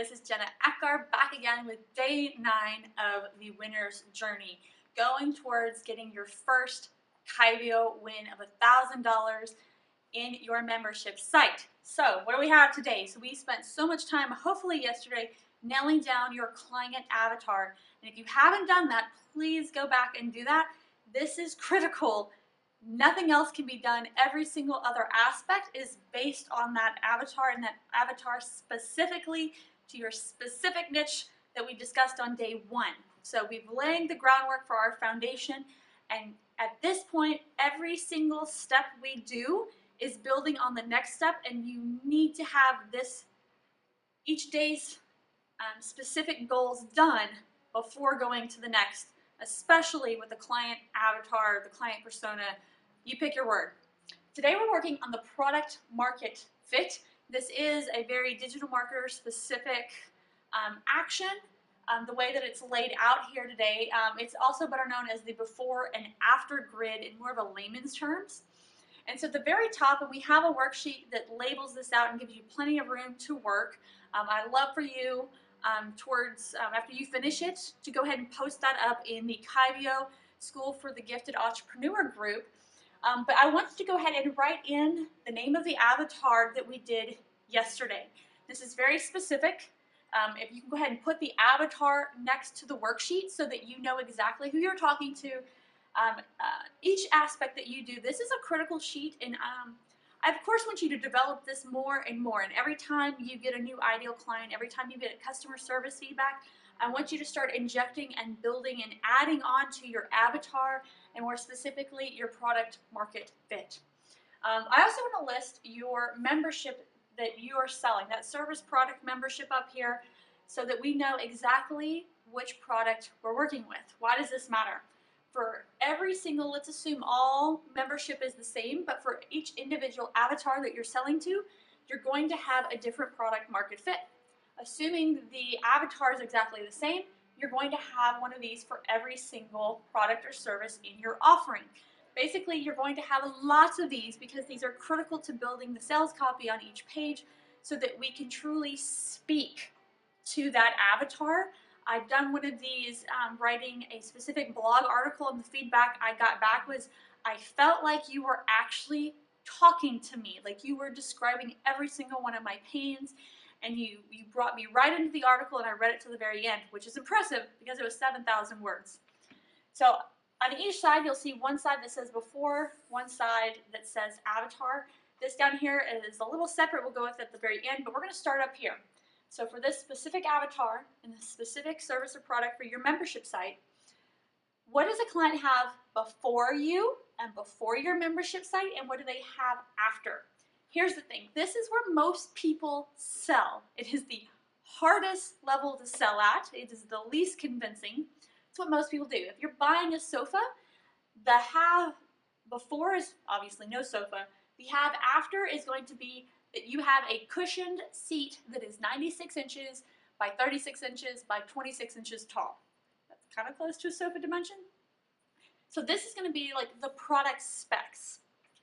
this is Jenna Ackar back again with day 9 of the winner's journey, going towards getting your first Kyvio win of $1,000 in your membership site. So what do we have today? So we spent so much time, hopefully yesterday, nailing down your client avatar. And if you haven't done that, please go back and do that. This is critical. Nothing else can be done. Every single other aspect is based on that avatar, and that avatar specifically to your specific niche that we discussed on day 1. So we've laid the groundwork for our foundation, and at this point, every single step we do is building on the next step, and you need to have this each day's specific goals done before going to the next, especially with the client avatar, the client persona. You pick your word. Today we're working on the product market fit. This is a very digital marketer specific action. The way that it's laid out here today, it's also better known as the before and after grid in more of a layman's terms. And so at the very top, we have a worksheet that labels this out and gives you plenty of room to work. I'd love for you after you finish it to go ahead and post that up in the Kyvio School for the Gifted Entrepreneur group. But I want you to go ahead and write in the name of the avatar that we did yesterday. This is very specific. If you can go ahead and put the avatar next to the worksheet so that you know exactly who you're talking to. Each aspect that you do, this is a critical sheet, and I of course want you to develop this more and more. And every time you get a new ideal client, every time you get a customer service feedback, I want you to start injecting and building and adding on to your avatar, and more specifically your product market fit. I also want to list your membership that you are selling, that service product membership up here, so that we know exactly which product we're working with. Why does this matter? For every single, let's assume all membership is the same, but for each individual avatar that you're selling to, you're going to have a different product market fit. Assuming the avatar is exactly the same, you're going to have one of these for every single product or service in your offering. Basically, you're going to have lots of these because these are critical to building the sales copy on each page so that we can truly speak to that avatar. I've done one of these writing a specific blog article, and the feedback I got back was, I felt like you were actually talking to me, like you were describing every single one of my pains, and you brought me right into the article, and I read it to the very end, which is impressive because it was 7,000 words. So on each side, you'll see one side that says before, one side that says avatar. This down here is a little separate. We'll go with it at the very end, but we're going to start up here. So for this specific avatar and the specific service or product for your membership site, what does a client have before you and before your membership site, and what do they have after? Here's the thing. This is where most people sell. It is the hardest level to sell at. It is the least convincing. It's what most people do. If you're buying a sofa, the have before is obviously no sofa. The have after is going to be that you have a cushioned seat that is 96 inches by 36 inches by 26 inches tall. That's kind of close to a sofa dimension. So this is going to be like the product specs.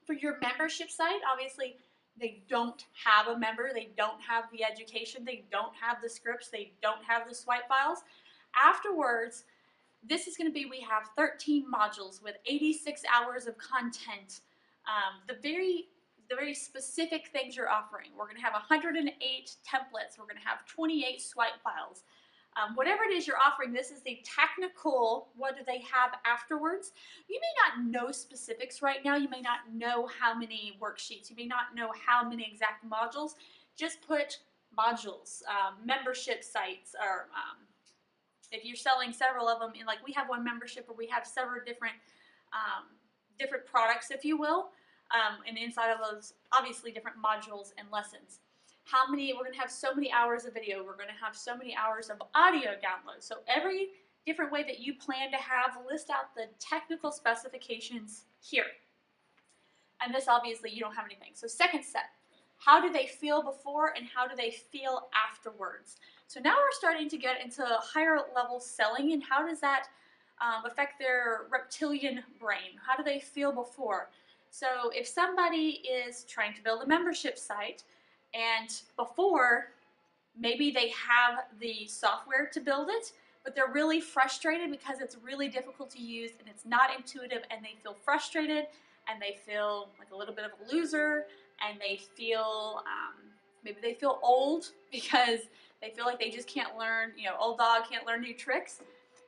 For your membership site, obviously they don't have a member, they don't have the education, they don't have the scripts, they don't have the swipe files. Afterwards, this is going to be, we have 13 modules with 86 hours of content. The very specific things you're offering. We're going to have 108 templates. We're going to have 28 swipe files. Whatever it is you're offering, this is the technical, what do they have afterwards? You may not know specifics right now. You may not know how many worksheets. You may not know how many exact modules. Just put modules, membership sites, or if you're selling several of them, like we have one membership where we have several different products, if you will. And inside of those, obviously different modules and lessons. We're going to have so many hours of video, we're going to have so many hours of audio downloads. So every different way that you plan to have, list out the technical specifications here. And this obviously you don't have anything. So second step, how do they feel before and how do they feel afterwards? So now we're starting to get into higher level selling, and how does that affect their reptilian brain? How do they feel before? So if somebody is trying to build a membership site and before Maybe they have the software to build it, but they're really frustrated because it's really difficult to use and it's not intuitive, and they feel frustrated and they feel like a little bit of a loser, and they feel maybe they feel old because they feel like they just can't learn, old dog can't learn new tricks.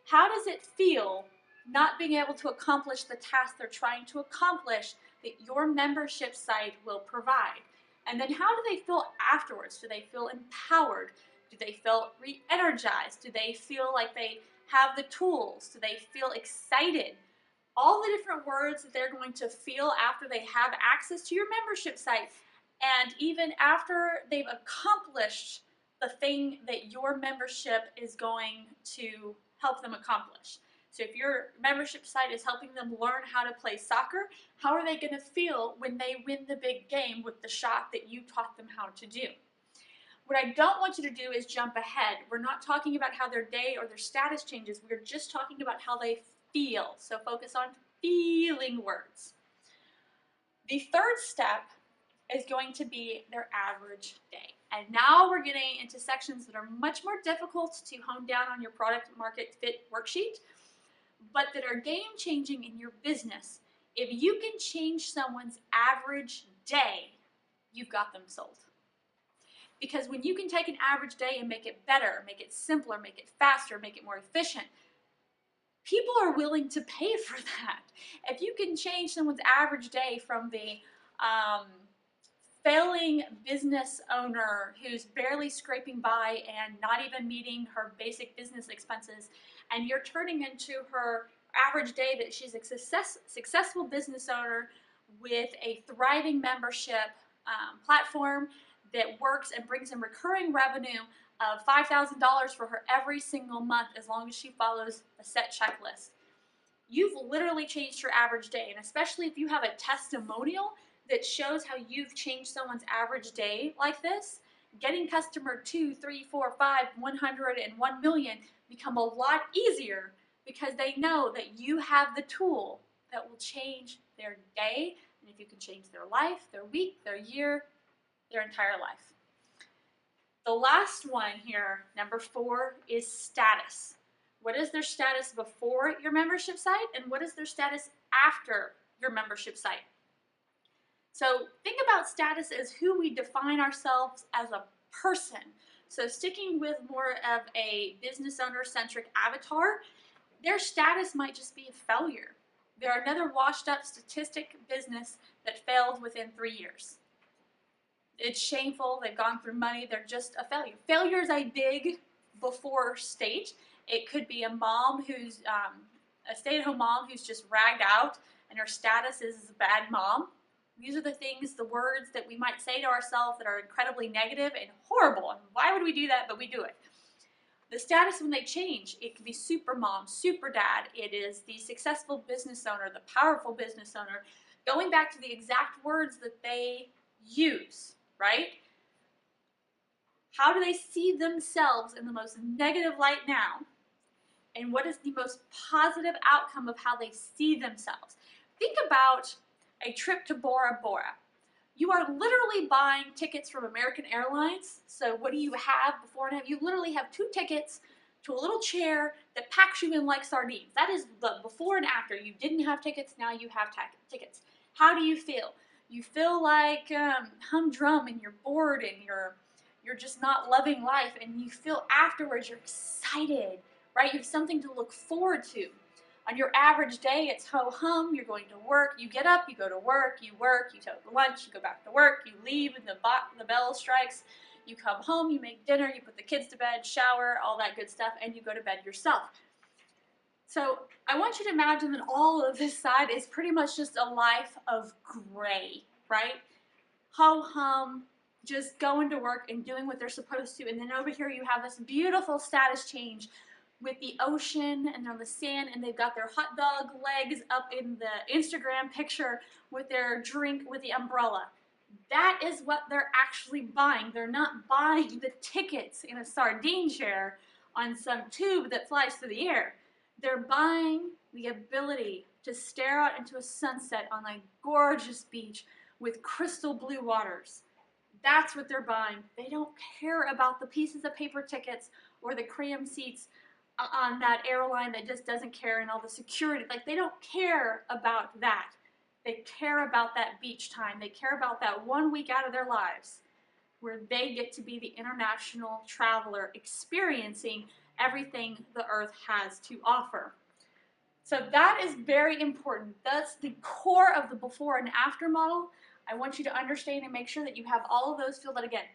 How does it feel not being able to accomplish the task they're trying to accomplish that your membership site will provide? And then how do they feel afterwards? Do they feel empowered? Do they feel re-energized? Do they feel like they have the tools? Do they feel excited? All the different words that they're going to feel after they have access to your membership site, and even after they've accomplished the thing that your membership is going to help them accomplish. So if your membership site is helping them learn how to play soccer, how are they going to feel when they win the big game with the shot that you taught them how to do? What I don't want you to do is jump ahead. We're not talking about how their day or their status changes. We're just talking about how they feel. So focus on feeling words. The third step is going to be their average day. And now we're getting into sections that are much more difficult to hone down on your product market fit worksheet, but that are game changing in your business. If you can change someone's average day, you've got them sold. Because when you can take an average day and make it better, make it simpler, make it faster, make it more efficient, people are willing to pay for that. If you can change someone's average day from the failing business owner who's barely scraping by and not even meeting her basic business expenses, and you're turning into her average day that she's a successful business owner with a thriving membership platform that works and brings in recurring revenue of $5,000 for her every single month as long as she follows a set checklist. You've literally changed your average day, and especially if you have a testimonial that shows how you've changed someone's average day like this, getting customer 2, 3, 4, 5, 100, and 1 million become a lot easier because they know that you have the tool that will change their day, and if you can change their life, their week, their year, their entire life. The last one here, number 4, is status. What is their status before your membership site, and what is their status after your membership site? So think about status as who we define ourselves as a person. So sticking with more of a business owner-centric avatar, their status might just be a failure. They're another washed-up statistic business that failed within 3 years. It's shameful. They've gone through money. They're just a failure. Failure is a big before stage. It could be a mom who's a stay-at-home mom who's just ragged out and her status is a bad mom. These are the things, the words that we might say to ourselves that are incredibly negative and horrible. And why would we do that? But we do it. The status when they change, it can be super mom, super dad. It is the successful business owner, the powerful business owner, going back to the exact words that they use, right? How do they see themselves in the most negative light now? And what is the most positive outcome of how they see themselves? Think about a trip to Bora Bora. You are literally buying tickets from American Airlines. So what do you have before and after? You literally have 2 tickets to a little chair that packs you in like sardines. That is the before and after. You didn't have tickets, now you have tickets. How do you feel? You feel like humdrum and you're bored and you're just not loving life, and you feel afterwards you're excited, right? You have something to look forward to. On your average day, it's ho-hum, you're going to work, you get up, you go to work, you take lunch, you go back to work, you leave, and the bell strikes, you come home, you make dinner, you put the kids to bed, shower, all that good stuff, and you go to bed yourself. So I want you to imagine that all of this side is pretty much just a life of gray, right? Ho-hum, just going to work and doing what they're supposed to, and then over here you have this beautiful status change with the ocean and they're on the sand and they've got their hot dog legs up in the Instagram picture with their drink with the umbrella. That is what they're actually buying. They're not buying the tickets in a sardine chair on some tube that flies through the air. They're buying the ability to stare out into a sunset on a gorgeous beach with crystal blue waters. That's what they're buying. They don't care about the pieces of paper tickets or the cram seats on that airline that just doesn't care, and all the security. Like, they don't care about that. They care about that beach time. They care about that 1 week out of their lives where they get to be the international traveler experiencing everything the earth has to offer. So that is very important. That's the core of the before and after model. I want you to understand and make sure that you have all of those filled out again.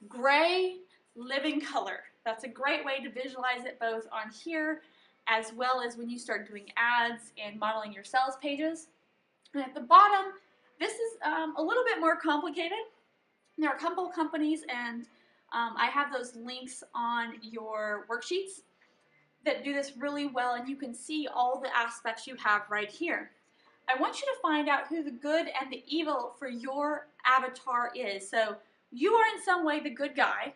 Gray, living color. That's a great way to visualize it both on here as well as when you start doing ads and modeling your sales pages. And at the bottom, this is a little bit more complicated. There are a couple of companies, and I have those links on your worksheets that do this really well, and you can see all the aspects you have right here. I want you to find out who the good and the evil for your avatar is. So you are in some way the good guy,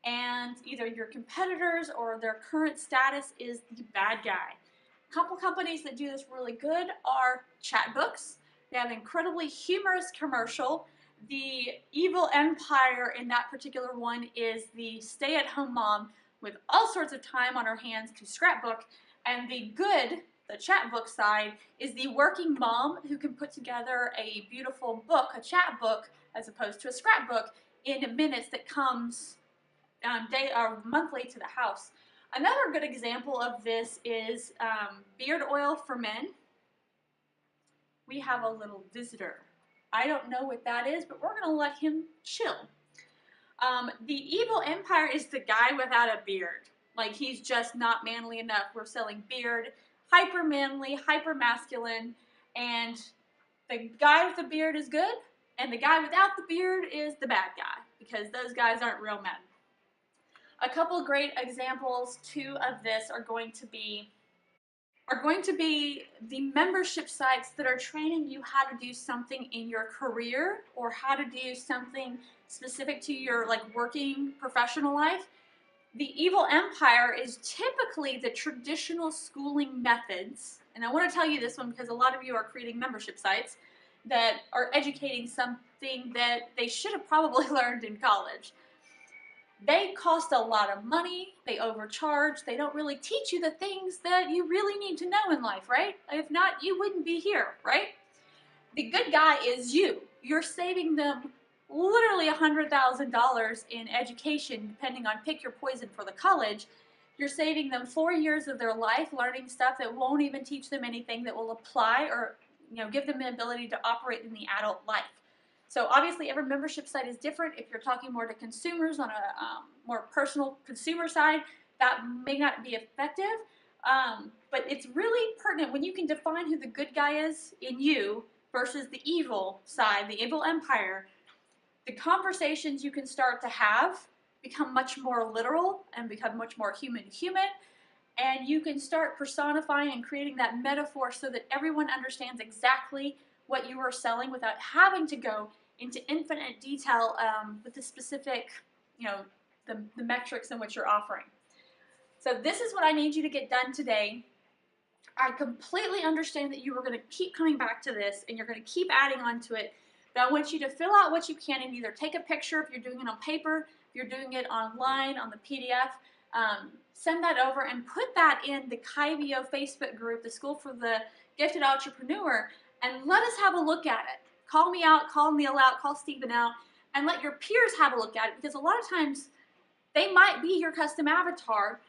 and either your competitors or their current status is the bad guy. A couple companies that do this really good are Chatbooks. They have an incredibly humorous commercial. The evil empire in that particular one is the stay-at-home mom with all sorts of time on her hands to scrapbook, and the good, the Chatbook side, is the working mom who can put together a beautiful book, a chat book, as opposed to a scrapbook, in minutes that comes monthly to the house. Another good example of this is beard oil for men. We have a little visitor. I don't know what that is, but we're going to let him chill. The evil empire is the guy without a beard. Like, he's just not manly enough. We're selling beard, hyper manly, hyper masculine, and the guy with the beard is good, and the guy without the beard is the bad guy, because those guys aren't real men. A couple great examples too of this are going to be the membership sites that are training you how to do something in your career or how to do something specific to your working professional life. The evil empire is typically the traditional schooling methods, and I want to tell you this one because a lot of you are creating membership sites that are educating something that they should have probably learned in college. They cost a lot of money, they overcharge, they don't really teach you the things that you really need to know in life, right? If not, you wouldn't be here, right? The good guy is you. You're saving them literally $100,000 in education, depending on pick your poison for the college. You're saving them 4 years of their life learning stuff that won't even teach them anything that will apply or give them the ability to operate in the adult life. So obviously every membership site is different. If you're talking more to consumers on a more personal consumer side, that may not be effective. But it's really pertinent when you can define who the good guy is in you versus the evil side, the evil empire. The conversations you can start to have become much more literal and become much more human to human. And you can start personifying and creating that metaphor so that everyone understands exactly what you are selling without having to go into infinite detail with the specific, the metrics in which you're offering. So this is what I need you to get done today. I completely understand that you are going to keep coming back to this and you're going to keep adding on to it. But I want you to fill out what you can and either take a picture if you're doing it on paper, if you're doing it online on the PDF, send that over and put that in the Kyvio Facebook group, the School for the Gifted Entrepreneur, and let us have a look at it. Call me out, call Neil out, call Stephen out, and let your peers have a look at it, because a lot of times they might be your custom avatar.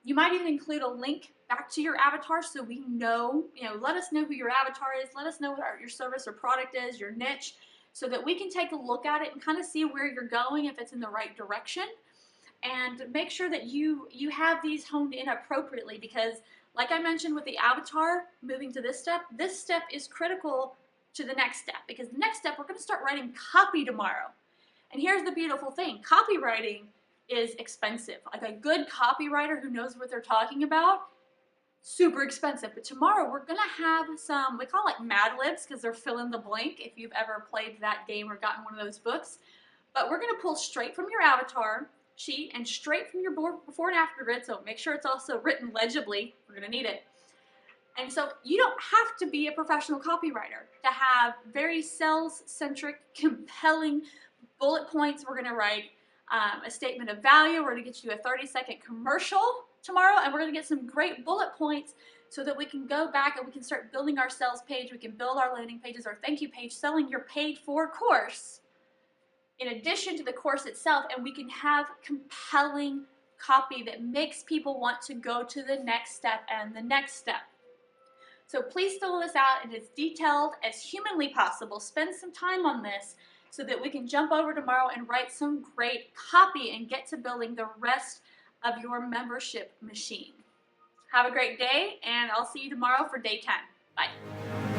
You might even include a link back to your avatar so we know, let us know who your avatar is, let us know what your service or product is, your niche, so that we can take a look at it and kind of see where you're going, if it's in the right direction, and make sure that you have these honed in appropriately, because like I mentioned with the avatar, moving to this step is critical to the next step, because the next step, we're going to start writing copy tomorrow. And here's the beautiful thing. Copywriting is expensive. Like a good copywriter who knows what they're talking about, super expensive. But tomorrow we're going to have some, we call it Mad Libs because they're fill in the blank if you've ever played that game or gotten one of those books. But we're going to pull straight from your avatar sheet and straight from your before and after grid, so make sure it's also written legibly. We're going to need it. And so you don't have to be a professional copywriter to have very sales-centric, compelling, bullet points. We're going to write a statement of value. We're going to get you a 30-second commercial tomorrow, and we're going to get some great bullet points so that we can go back and we can start building our sales page. We can build our landing pages, our thank you page, selling your paid for course in addition to the course itself, and we can have compelling copy that makes people want to go to the next step and the next step. So please fill this out in as detailed as humanly possible. Spend some time on this so that we can jump over tomorrow and write some great copy and get to building the rest of your membership machine. Have a great day, and I'll see you tomorrow for day 10. Bye.